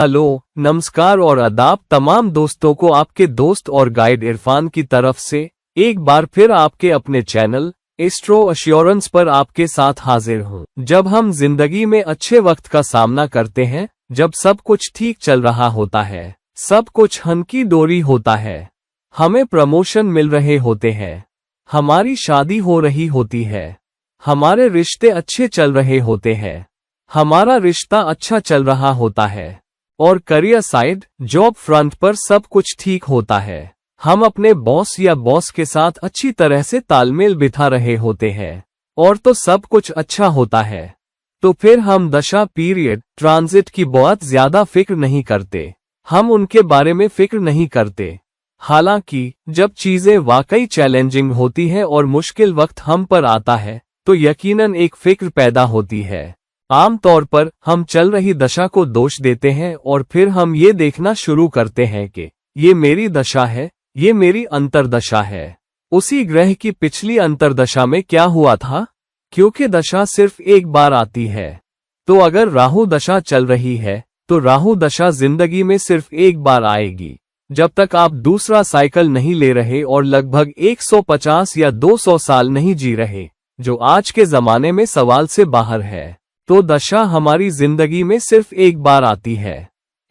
Hello, नमस्कार और आदाब तमाम दोस्तों को। आपके दोस्त और गाइड इरफान की तरफ से एक बार फिर आपके अपने चैनल एस्ट्रो एश्योरेंस पर आपके साथ हाजिर हूँ। जब हम जिंदगी में अच्छे वक्त का सामना करते हैं, जब सब कुछ ठीक चल रहा होता है, सब कुछ हंकी डोरी होता है, हमें प्रमोशन मिल रहे होते हैं, हमारी शादी हो रही होती है, हमारे रिश्ते अच्छे चल रहे होते हैं, हमारा रिश्ता अच्छा चल रहा होता है और करियर साइड जॉब फ्रंट पर सब कुछ ठीक होता है, हम अपने बॉस या बॉस के साथ अच्छी तरह से तालमेल बिठा रहे होते हैं और तो सब कुछ अच्छा होता है, तो फिर हम दशा पीरियड ट्रांजिट की बहुत ज्यादा फिक्र नहीं करते, हम उनके बारे में फिक्र नहीं करते। हालांकि जब चीजें वाकई चैलेंजिंग होती है और मुश्किल वक्त हम पर आता है तो यकीनन एक फिक्र पैदा होती है। आमतौर पर हम चल रही दशा को दोष देते हैं और फिर हम ये देखना शुरू करते हैं कि ये मेरी दशा है, ये मेरी अंतर्दशा है। उसी ग्रह की पिछली अंतर्दशा में क्या हुआ था? क्योंकि दशा सिर्फ एक बार आती है, तो अगर राहु दशा चल रही है तो राहु दशा जिंदगी में सिर्फ एक बार आएगी। जब तक आप दूसरा साइकिल नहीं ले रहे और लगभग 150 या 200 साल नहीं जी रहे, जो आज के जमाने में सवाल से बाहर है, तो दशा हमारी जिंदगी में सिर्फ एक बार आती है।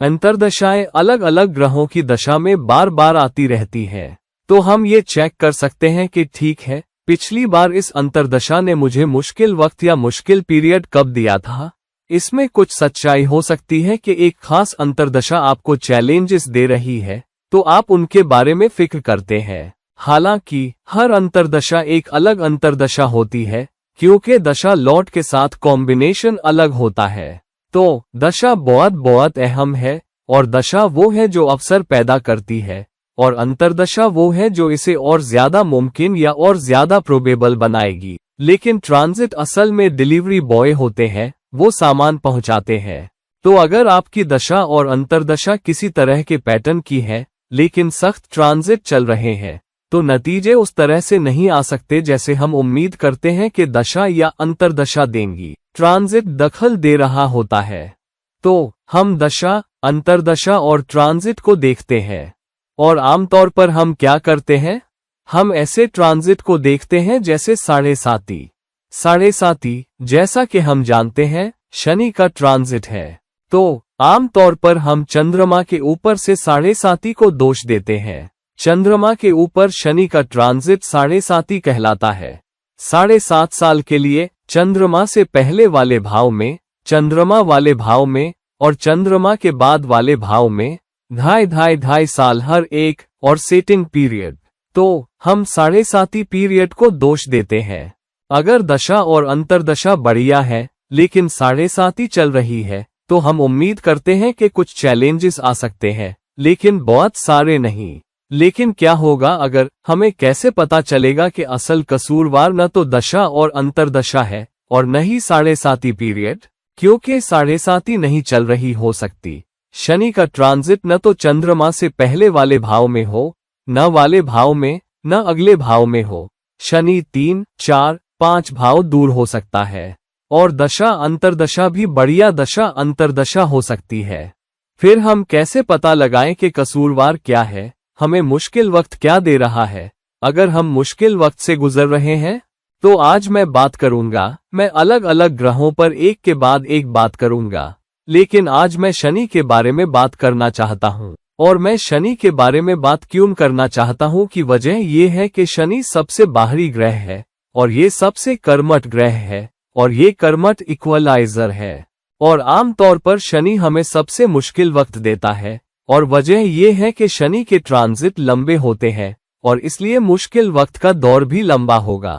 अंतर्दशाएं अलग अलग ग्रहों की दशा में बार बार आती रहती हैं, तो हम ये चेक कर सकते हैं कि ठीक है, पिछली बार इस अंतर्दशा ने मुझे मुश्किल वक्त या मुश्किल पीरियड कब दिया था। इसमें कुछ सच्चाई हो सकती है कि एक खास अंतर्दशा आपको चैलेंजेस दे रही है, तो आप उनके बारे में फिक्र करते हैं। हालांकि हर अंतर्दशा एक अलग अंतर्दशा होती है, क्योंकि दशा लॉट के साथ कॉम्बिनेशन अलग होता है। तो दशा बहुत बहुत अहम है और दशा वो है जो अवसर पैदा करती है और अंतर्दशा वो है जो इसे और ज्यादा मुमकिन या और ज्यादा प्रोबेबल बनाएगी। लेकिन ट्रांजिट असल में डिलीवरी बॉय होते हैं, वो सामान पहुंचाते हैं। तो अगर आपकी दशा और अंतर्दशा किसी तरह के पैटर्न की है लेकिन सख्त ट्रांजिट चल रहे हैं, तो नतीजे उस तरह से नहीं आ सकते जैसे हम उम्मीद करते हैं कि दशा या अंतर्दशा देंगी। ट्रांजिट दखल दे रहा होता है, तो हम दशा, अंतर्दशा और ट्रांजिट को देखते हैं और आमतौर पर हम क्या करते हैं? हम ऐसे ट्रांजिट को देखते हैं जैसे साढ़े साती, जैसा कि हम जानते हैं शनि का ट्रांजिट है, तो आमतौर पर हम चंद्रमा के ऊपर से साढ़े साती को दोष देते हैं। चंद्रमा के ऊपर शनि का ट्रांजिट साढ़े साती कहलाता है। 7.5 साल के लिए चंद्रमा से पहले वाले भाव में, चंद्रमा वाले भाव में और चंद्रमा के बाद वाले भाव में 2.5 साल हर एक और सेटिंग पीरियड, तो हम साढ़े साती पीरियड को दोष देते हैं। अगर दशा और अंतर्दशा बढ़िया है लेकिन साढ़े साती चल रही है, तो हम उम्मीद करते हैं कि कुछ चैलेंजेस आ सकते हैं, लेकिन बहुत सारे नहीं। लेकिन क्या होगा अगर हमें कैसे पता चलेगा कि असल कसूरवार न तो दशा और अंतर्दशा है और न ही साढ़े साती पीरियड? क्योंकि साढ़े साती नहीं चल रही हो सकती। शनि का ट्रांजिट न तो चंद्रमा से पहले वाले भाव में हो, न वाले भाव में, न अगले भाव में हो। शनि 3, 4, 5 भाव दूर हो सकता है और दशा अंतर्दशा भी बढ़िया दशा अंतर्दशा हो सकती है। फिर हम कैसे पता लगाएं कि कसूरवार क्या है, हमें मुश्किल वक्त क्या दे रहा है? अगर हम मुश्किल वक्त से गुजर रहे हैं, तो आज मैं बात करूंगा, मैं अलग अलग ग्रहों पर एक के बाद एक बात करूंगा, लेकिन आज मैं शनि के बारे में बात करना चाहता हूं। और मैं शनि के बारे में बात क्यों करना चाहता हूं कि वजह यह है कि शनि सबसे बाहरी ग्रह है और ये सबसे कर्मठ ग्रह है और ये कर्मठ इक्वलाइजर है और आमतौर पर शनि हमें सबसे मुश्किल वक्त देता है और वजह यह है कि शनि के ट्रांजिट लंबे होते हैं और इसलिए मुश्किल वक्त का दौर भी लंबा होगा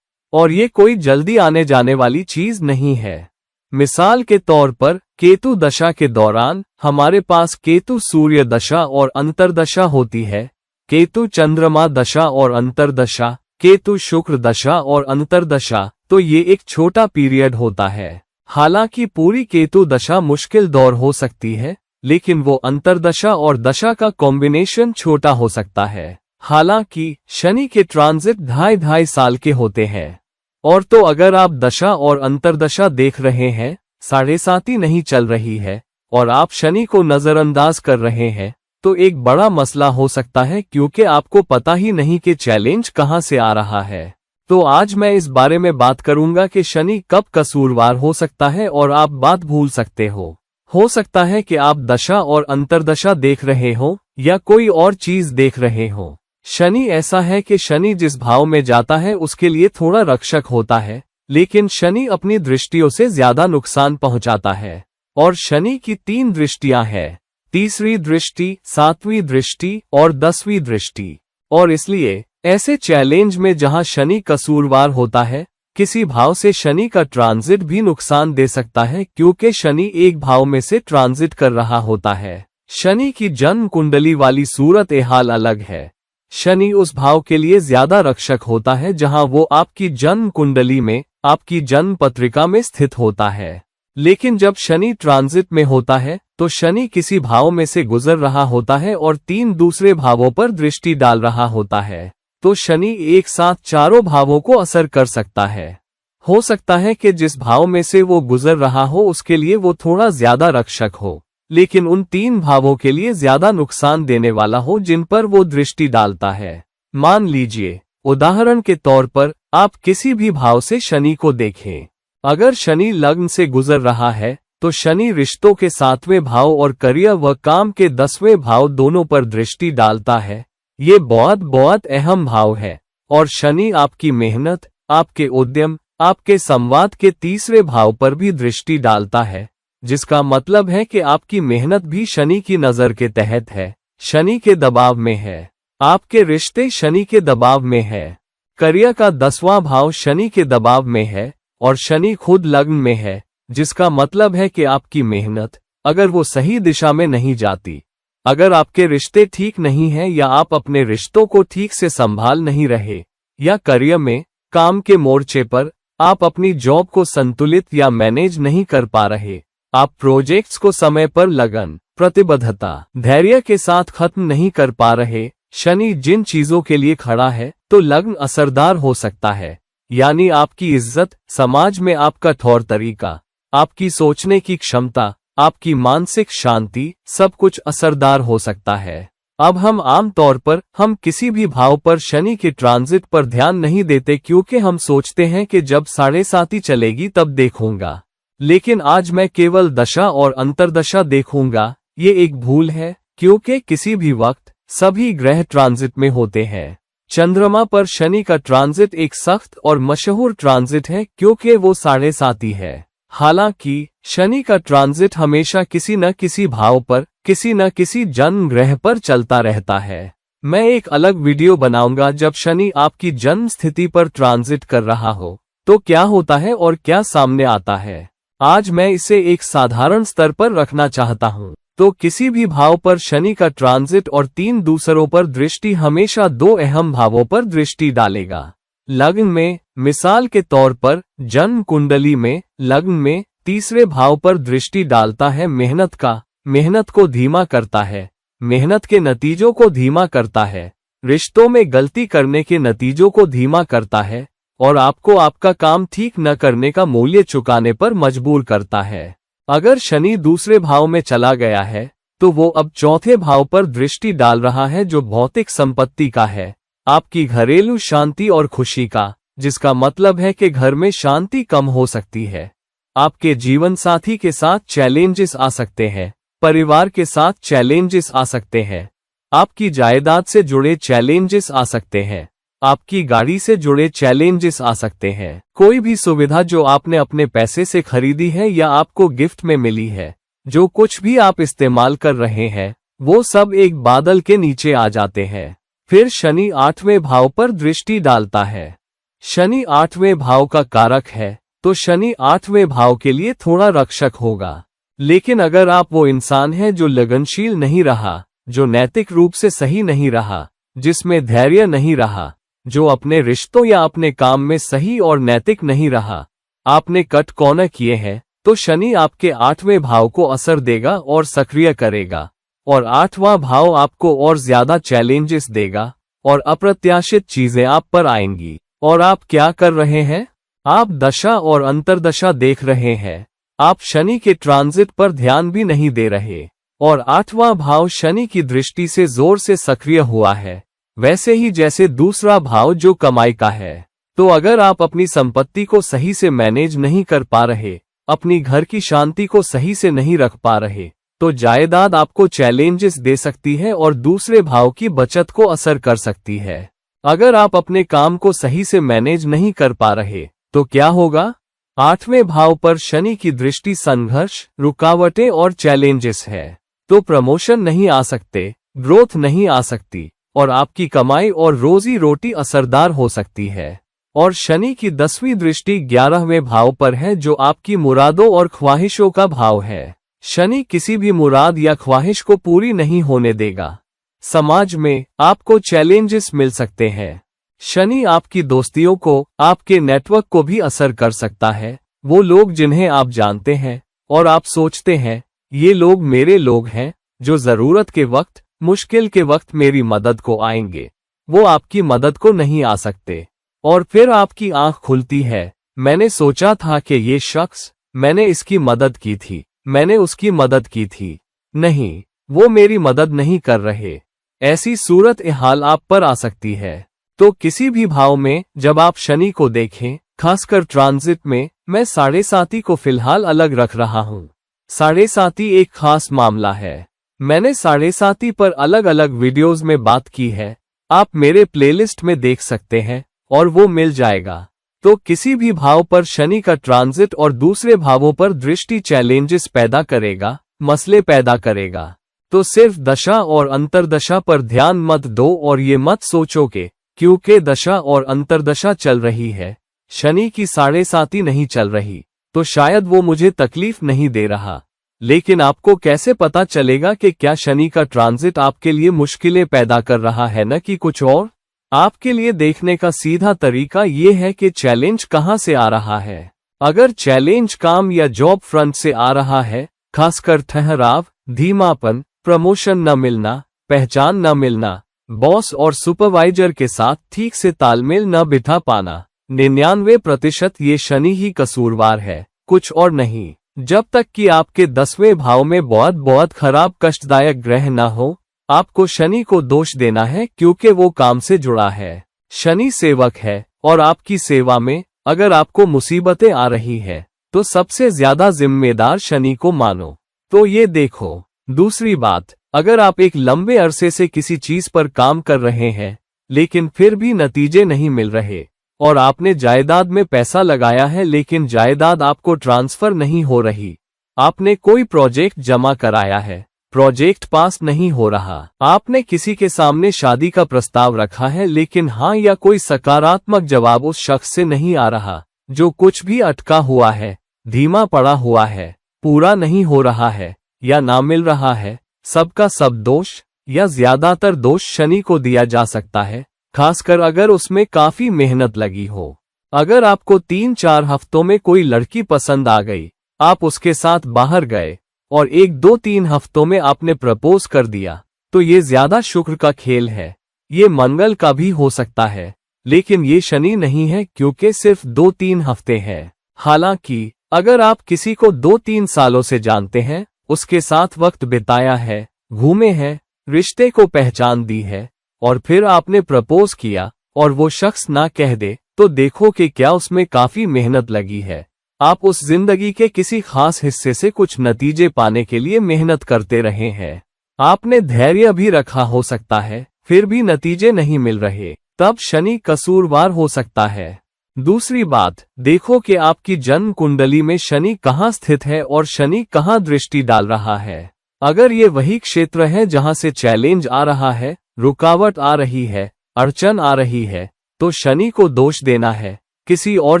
और ये कोई जल्दी आने जाने वाली चीज नहीं है। मिसाल के तौर पर केतु दशा के दौरान हमारे पास केतु सूर्य दशा और अंतर्दशा होती है, केतु चंद्रमा दशा और अंतर्दशा, केतु शुक्र दशा और अंतर्दशा, तो ये एक छोटा पीरियड होता है। हालांकि पूरी केतु दशा मुश्किल दौर हो सकती है, लेकिन वो अंतर्दशा और दशा का कॉम्बिनेशन छोटा हो सकता है। हालांकि शनि के ट्रांजिट 2.5 साल के होते हैं और तो अगर आप दशा और अंतर्दशा देख रहे हैं, साढ़े साती नहीं चल रही है और आप शनि को नजरअंदाज कर रहे हैं तो एक बड़ा मसला हो सकता है, क्योंकि आपको पता ही नहीं कि चैलेंज कहां से आ रहा है। तो आज मैं इस बारे में बात करूंगा कि शनि कब कसूरवार हो सकता है और आप बात भूल सकते हो। हो सकता है कि आप दशा और अंतर्दशा देख रहे हो या कोई और चीज देख रहे हो। शनि ऐसा है कि शनि जिस भाव में जाता है उसके लिए थोड़ा रक्षक होता है, लेकिन शनि अपनी दृष्टियों से ज्यादा नुकसान पहुंचाता है। और शनि की 3 दृष्टियां हैं, तीसरी दृष्टि, 7वीं दृष्टि और 10वीं दृष्टि। और इसलिए ऐसे चैलेंज में जहां शनि कसूरवार होता है, किसी भाव से शनि का ट्रांजिट भी नुकसान दे सकता है, क्योंकि शनि एक भाव में से ट्रांजिट कर रहा होता है। शनि की जन्म कुंडली वाली सूरत हाल अलग है। शनि उस भाव के लिए ज्यादा रक्षक होता है जहां वो आपकी जन्म कुंडली में, आपकी जन्म पत्रिका में स्थित होता है। लेकिन जब शनि ट्रांजिट में होता है तो शनि किसी भाव में से गुजर रहा होता है और 3 दूसरे भावों पर दृष्टि डाल रहा होता है, तो शनि एक साथ चारों भावों को असर कर सकता है। हो सकता है कि जिस भाव में से वो गुजर रहा हो उसके लिए वो थोड़ा ज्यादा रक्षक हो, लेकिन उन 3 भावों के लिए ज्यादा नुकसान देने वाला हो जिन पर वो दृष्टि डालता है। मान लीजिए, उदाहरण के तौर पर आप किसी भी भाव से शनि को देखें। अगर शनि लग्न से गुजर रहा है तो शनि रिश्तों के 7वें भाव और करियर व काम के 10वें भाव दोनों पर दृष्टि डालता है। ये बहुत अहम भाव है। और शनि आपकी मेहनत, आपके उद्यम, आपके संवाद के 3रे भाव पर भी दृष्टि डालता है, जिसका मतलब है कि आपकी मेहनत भी शनि की नजर के तहत है, शनि के दबाव में है। आपके रिश्ते शनि के दबाव में है। करियर का 10वां भाव शनि के दबाव में है और शनि खुद लग्न में है, जिसका मतलब है कि आपकी मेहनत, अगर वो सही दिशा में नहीं जाती, अगर आपके रिश्ते ठीक नहीं हैं या आप अपने रिश्तों को ठीक से संभाल नहीं रहे, या करियर में, काम के मोर्चे पर आप अपनी जॉब को संतुलित या मैनेज नहीं कर पा रहे, आप प्रोजेक्ट्स को समय पर लगन, प्रतिबद्धता, धैर्य के साथ खत्म नहीं कर पा रहे, शनि जिन चीजों के लिए खड़ा है, तो लग्न असरदार हो सकता है। यानी आपकी इज्जत, समाज में आपका तौर तरीका, आपकी सोचने की क्षमता, आपकी मानसिक शांति, सब कुछ असरदार हो सकता है। अब हम आम तौर पर हम किसी भी भाव पर शनि के ट्रांजिट पर ध्यान नहीं देते, क्योंकि हम सोचते हैं कि जब 7.5 चलेगी तब देखूंगा। लेकिन आज मैं केवल दशा और अंतर्दशा देखूंगा। ये एक भूल है, क्योंकि किसी भी वक्त सभी ग्रह ट्रांजिट में होते हैं। चंद्रमा पर शनि का ट्रांजिट एक सख्त और मशहूर ट्रांजिट है, क्योंकि वो 7.5 है। हालांकि शनि का ट्रांजिट हमेशा किसी न किसी भाव पर, किसी न किसी जन्म ग्रह पर चलता रहता है। मैं एक अलग वीडियो बनाऊंगा जब शनि आपकी जन्म स्थिति पर ट्रांजिट कर रहा हो तो क्या होता है और क्या सामने आता है। आज मैं इसे एक साधारण स्तर पर रखना चाहता हूं। तो किसी भी भाव पर शनि का ट्रांजिट और 3 दूसरों पर दृष्टि हमेशा 2 अहम भावों पर दृष्टि डालेगा। लग्न में, मिसाल के तौर पर जन्म कुंडली में, लग्न में 3रे भाव पर दृष्टि डालता है मेहनत का, मेहनत को धीमा करता है, मेहनत के नतीजों को धीमा करता है, रिश्तों में गलती करने के नतीजों को धीमा करता है और आपको आपका काम ठीक न करने का मूल्य चुकाने पर मजबूर करता है। अगर शनि दूसरे भाव में चला गया है तो वो अब 4थे भाव पर दृष्टि डाल रहा है, जो भौतिक संपत्ति का है, आपकी घरेलू शांति और खुशी का, जिसका मतलब है कि घर में शांति कम हो सकती है। आपके जीवन साथी के साथ चैलेंजेस आ सकते हैं, परिवार के साथ चैलेंजेस आ सकते हैं, आपकी जायदाद से जुड़े चैलेंजेस आ सकते हैं, आपकी गाड़ी से जुड़े चैलेंजेस आ सकते हैं। कोई भी सुविधा जो आपने अपने पैसे से खरीदी है या आपको गिफ्ट में मिली है, जो कुछ भी आप इस्तेमाल कर रहे हैं, वो सब एक बादल के नीचे आ जाते हैं। फिर शनि 8वें भाव पर दृष्टि डालता है। शनि 8वें भाव का कारक है, तो शनि 8वें भाव के लिए थोड़ा रक्षक होगा। लेकिन अगर आप वो इंसान हैं जो लगनशील नहीं रहा, जो नैतिक रूप से सही नहीं रहा, जिसमें धैर्य नहीं रहा, जो अपने रिश्तों या अपने काम में सही और नैतिक नहीं रहा, आपने कट कॉर्नर किए हैं, तो शनि आपके 8वें भाव को असर देगा और सक्रिय करेगा, और 8वां भाव आपको और ज्यादा चैलेंजेस देगा और अप्रत्याशित चीजें आप पर आएंगी। और आप क्या कर रहे हैं? आप दशा और अंतर्दशा देख रहे हैं। आप शनि के ट्रांजिट पर ध्यान भी नहीं दे रहे और 8वां भाव शनि की दृष्टि से जोर से सक्रिय हुआ है, वैसे ही जैसे दूसरा भाव जो कमाई का है। तो अगर आप अपनी संपत्ति को सही से मैनेज नहीं कर पा रहे, अपनी घर की शांति को सही से नहीं रख पा रहे, तो जायदाद आपको चैलेंजेस दे सकती है और दूसरे भाव की बचत को असर कर सकती है। अगर आप अपने काम को सही से मैनेज नहीं कर पा रहे तो क्या होगा? 8वें भाव पर शनि की दृष्टि संघर्ष, रुकावटें और चैलेंजेस है। तो प्रमोशन नहीं आ सकते, ग्रोथ नहीं आ सकती और आपकी कमाई और रोजी रोटी असरदार हो सकती है। और शनि की 10वीं दृष्टि 11वें भाव पर है जो आपकी मुरादों और ख्वाहिशों का भाव है। शनि किसी भी मुराद या ख्वाहिश को पूरी नहीं होने देगा। समाज में आपको चैलेंजेस मिल सकते हैं। शनि आपकी दोस्तियों को, आपके नेटवर्क को भी असर कर सकता है। वो लोग जिन्हें आप जानते हैं और आप सोचते हैं ये लोग मेरे लोग हैं जो जरूरत के वक्त, मुश्किल के वक्त मेरी मदद को आएंगे, वो आपकी मदद को नहीं आ सकते। और फिर आपकी आंख खुलती है, मैंने सोचा था कि ये शख्स, मैंने इसकी मदद की थी, मैंने उसकी मदद की थी, नहीं, वो मेरी मदद नहीं कर रहे। ऐसी सूरत हाल आप पर आ सकती है। तो किसी भी भाव में जब आप शनि को देखें, खासकर ट्रांजिट में, मैं 7.5 को फिलहाल अलग रख रहा हूं। 7.5 एक खास मामला है। मैंने 7.5 पर अलग अलग वीडियोस में बात की है, आप मेरे प्लेलिस्ट में देख सकते हैं और वो मिल जाएगा। तो किसी भी भाव पर शनि का ट्रांजिट और दूसरे भावों पर दृष्टि चैलेंजेस पैदा करेगा, मसले पैदा करेगा। तो सिर्फ दशा और अंतर्दशा पर ध्यान मत दो और ये मत सोचो कि क्योंकि दशा और अंतर्दशा चल रही है, शनि की 7.5 नहीं चल रही, तो शायद वो मुझे तकलीफ नहीं दे रहा। लेकिन आपको कैसे पता चलेगा कि क्या शनि का ट्रांजिट आपके लिए मुश्किलें पैदा कर रहा है न कि कुछ और? आपके लिए देखने का सीधा तरीका ये है कि चैलेंज कहाँ से आ रहा है। अगर चैलेंज काम या जॉब फ्रंट से आ रहा है, खासकर ठहराव, धीमापन, प्रमोशन न मिलना, पहचान न मिलना, बॉस और सुपरवाइजर के साथ ठीक से तालमेल न बिठा पाना, 99% ये शनि ही कसूरवार है, कुछ और नहीं। जब तक कि आपके 10वें भाव में बहुत बहुत खराब कष्टदायक ग्रह न हो, आपको शनि को दोष देना है क्योंकि वो काम से जुड़ा है। शनि सेवक है और आपकी सेवा में अगर आपको मुसीबतें आ रही है तो सबसे ज्यादा जिम्मेदार शनि को मानो। तो ये देखो। दूसरी बात, अगर आप एक लंबे अरसे से किसी चीज पर काम कर रहे हैं लेकिन फिर भी नतीजे नहीं मिल रहे और आपने जायदाद में पैसा लगाया है लेकिन जायदाद आपको ट्रांसफर नहीं हो रही, आपने कोई प्रोजेक्ट जमा कराया है, प्रोजेक्ट पास नहीं हो रहा, आपने किसी के सामने शादी का प्रस्ताव रखा है लेकिन हाँ या कोई सकारात्मक जवाब उस शख्स से नहीं आ रहा, जो कुछ भी अटका हुआ है, धीमा पड़ा हुआ है, पूरा नहीं हो रहा है या ना मिल रहा है, सबका सब दोष या ज्यादातर दोष शनि को दिया जा सकता है, खासकर अगर उसमें काफी मेहनत लगी हो। अगर आपको 3-4 हफ्तों में कोई लड़की पसंद आ गई, आप उसके साथ बाहर गए और 1-2-3 हफ्तों में आपने प्रपोज कर दिया, तो ये ज्यादा शुक्र का खेल है। ये मंगल का भी हो सकता है, लेकिन ये शनि नहीं है क्योंकि सिर्फ 2-3 हफ्ते हैं। हालांकि अगर आप किसी को 2-3 सालों से जानते हैं, उसके साथ वक्त बिताया है, घूमे हैं, रिश्ते को पहचान दी है और फिर आपने प्रपोज किया और वो शख्स ना कह दे, तो देखो कि क्या उसमें काफी मेहनत लगी है। आप उस जिंदगी के किसी खास हिस्से से कुछ नतीजे पाने के लिए मेहनत करते रहे हैं। आपने धैर्य भी रखा हो सकता है, फिर भी नतीजे नहीं मिल रहे, तब शनि कसूरवार हो सकता है। दूसरी बात, देखो कि आपकी जन्म कुंडली में शनि कहाँ स्थित है और शनि कहाँ दृष्टि डाल रहा है। अगर ये वही क्षेत्र है जहां से चैलेंज आ रहा है, रुकावट आ रही है, अड़चन आ रही है, तो शनि को दोष देना है, किसी और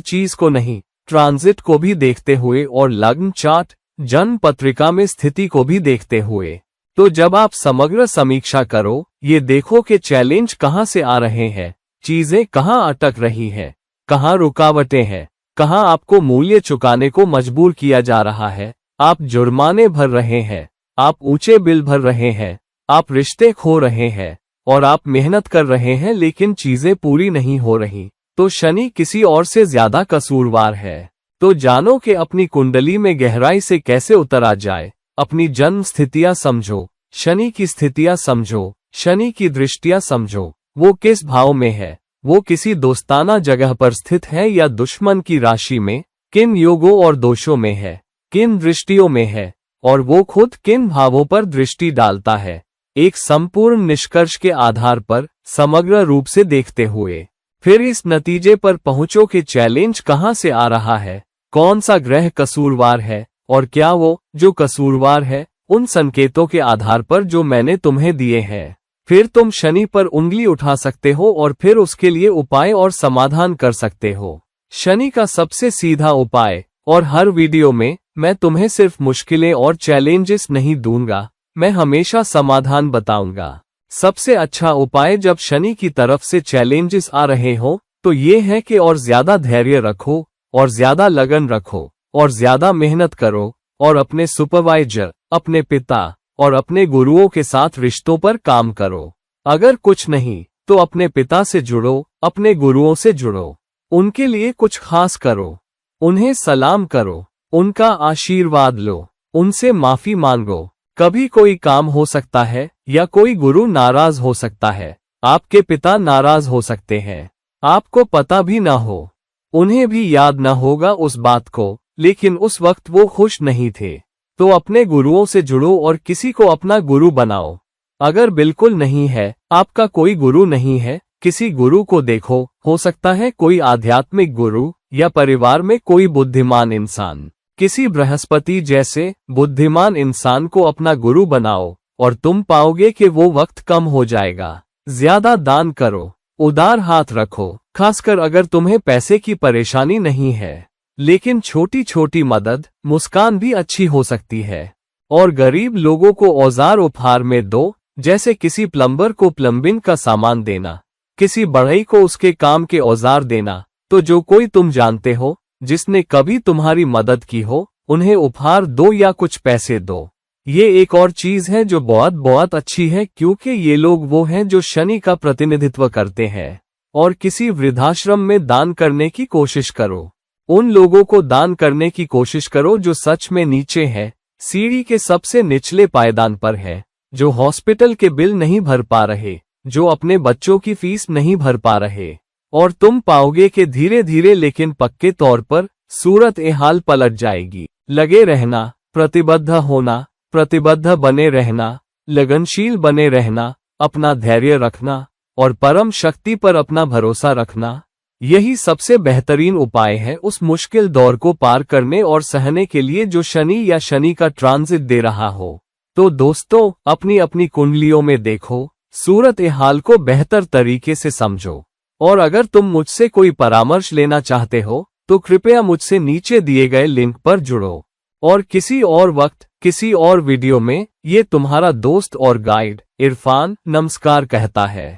चीज को नहीं। ट्रांजिट को भी देखते हुए और लग्न चार्ट, जन्म पत्रिका में स्थिति को भी देखते हुए। तो जब आप समग्र समीक्षा करो, ये देखो कि चैलेंज कहाँ से आ रहे हैं, चीजें कहाँ अटक रही हैं, कहाँ रुकावटें हैं, कहाँ आपको मूल्य चुकाने को मजबूर किया जा रहा है, आप जुर्माने भर रहे हैं, आप ऊंचे बिल भर रहे हैं, आप रिश्ते खो रहे हैं और आप मेहनत कर रहे हैं लेकिन चीजें पूरी नहीं हो रही, तो शनि किसी और से ज्यादा कसूरवार है। तो जानो कि अपनी कुंडली में गहराई से कैसे उतरा जाए। अपनी जन्म स्थितियां समझो, शनि की स्थितियां समझो, शनि की दृष्टियां समझो। वो किस भाव में है, वो किसी दोस्ताना जगह पर स्थित है या दुश्मन की राशि में, किन योगों और दोषों में है, किन दृष्टियों में है, और वो खुद किन भावों पर दृष्टि डालता है। एक संपूर्ण निष्कर्ष के आधार पर समग्र रूप से देखते हुए फिर इस नतीजे पर पहुंचो कि चैलेंज कहां से आ रहा है, कौन सा ग्रह कसूरवार है, और क्या वो जो कसूरवार है उन संकेतों के आधार पर जो मैंने तुम्हें दिए हैं। फिर तुम शनि पर उंगली उठा सकते हो और फिर उसके लिए उपाय और समाधान कर सकते हो। शनि का सबसे सीधा उपाय, और हर वीडियो में मैं तुम्हें सिर्फ मुश्किलें और चैलेंजेस नहीं दूंगा, मैं हमेशा समाधान बताऊंगा। सबसे अच्छा उपाय जब शनि की तरफ से चैलेंजेस आ रहे हो तो ये है कि और ज्यादा धैर्य रखो, और ज्यादा लगन रखो, और ज्यादा मेहनत करो, और अपने सुपरवाइजर, अपने पिता और अपने गुरुओं के साथ रिश्तों पर काम करो। अगर कुछ नहीं तो अपने पिता से जुड़ो, अपने गुरुओं से जुड़ो, उनके लिए कुछ खास करो, उन्हें सलाम करो, उनका आशीर्वाद लो, उनसे माफी मांगो। कभी कोई काम हो सकता है या कोई गुरु नाराज हो सकता है, आपके पिता नाराज हो सकते हैं, आपको पता भी ना हो, उन्हें भी याद ना होगा उस बात को, लेकिन उस वक्त वो खुश नहीं थे। तो अपने गुरुओं से जुड़ो और किसी को अपना गुरु बनाओ। अगर बिल्कुल नहीं है, आपका कोई गुरु नहीं है, किसी गुरु को देखो, हो सकता है कोई आध्यात्मिक गुरु या परिवार में कोई बुद्धिमान इंसान, किसी बृहस्पति जैसे बुद्धिमान इंसान को अपना गुरु बनाओ और तुम पाओगे कि वो वक्त कम हो जाएगा। ज्यादा दान करो, उदार हाथ रखो, खासकर अगर तुम्हें पैसे की परेशानी नहीं है, लेकिन छोटी छोटी मदद, मुस्कान भी अच्छी हो सकती है। और गरीब लोगों को औजार उपहार में दो, जैसे किसी प्लम्बर को प्लम्बिंग का सामान देना, किसी बढ़ई को उसके काम के औजार देना। तो जो कोई तुम जानते हो जिसने कभी तुम्हारी मदद की हो, उन्हें उपहार दो या कुछ पैसे दो। ये एक और चीज है जो बहुत बहुत अच्छी है, क्योंकि ये लोग वो हैं जो शनि का प्रतिनिधित्व करते हैं। और किसी वृद्धाश्रम में दान करने की कोशिश करो, उन लोगों को दान करने की कोशिश करो जो सच में नीचे है, सीढ़ी के सबसे निचले पायदान पर है, जो हॉस्पिटल के बिल नहीं भर पा रहे, जो अपने बच्चों की फीस नहीं भर पा रहे। और तुम पाओगे कि धीरे धीरे लेकिन पक्के तौर पर सूरत ए हाल पलट जाएगी। लगे रहना, प्रतिबद्ध होना, प्रतिबद्ध बने रहना, लगनशील बने रहना, अपना धैर्य रखना और परम शक्ति पर अपना भरोसा रखना, यही सबसे बेहतरीन उपाय है उस मुश्किल दौर को पार करने और सहने के लिए जो शनि या शनि का ट्रांजिट दे रहा हो। तो दोस्तों, अपनी अपनी कुंडलियों में देखो, सूरत ए हाल को बेहतर तरीके से समझो। और अगर तुम मुझसे कोई परामर्श लेना चाहते हो तो कृपया मुझसे नीचे दिए गए लिंक पर जुड़ो। और किसी और वक्त, किसी और वीडियो में ये तुम्हारा दोस्त और गाइड इरफान नमस्कार कहता है।